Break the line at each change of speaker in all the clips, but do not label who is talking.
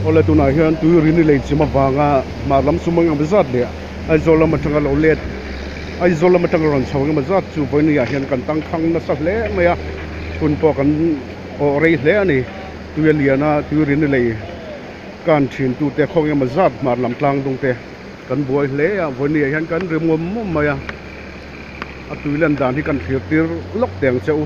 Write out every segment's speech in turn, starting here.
ole tu na hian tu rin le chima wanga ma lam sumang am zat le ai zola ma tanga lo let ai zola ma tanga ron chawng ma zat chu voin ya hian kan tang khang na sa hle maya kun po kan o rei hle ani tu liana tu rin le kan thin tu te khong ma zat mar lam tlang dung te kan boi hle ya voin ya hian kan rim ngom maya a tu len dan hi kan thir tir lok teng cheu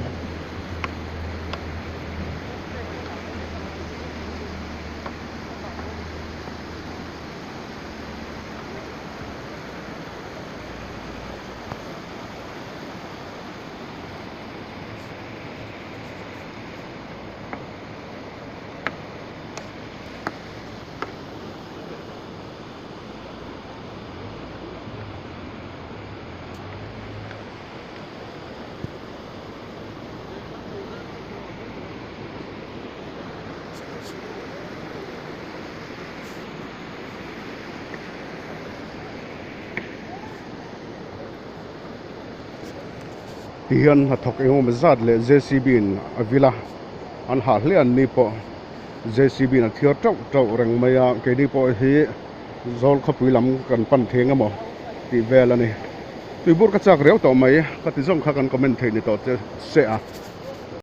hian hathok engom zat le JCB in avila an ha hle an ni po JCB na thiar tok tok reng maya ke ni po hi zol khapui lam kan pan thenga mo ti vel ani tui bur ka chak reu to mai ka ti jong kha kan comment thei ni to se a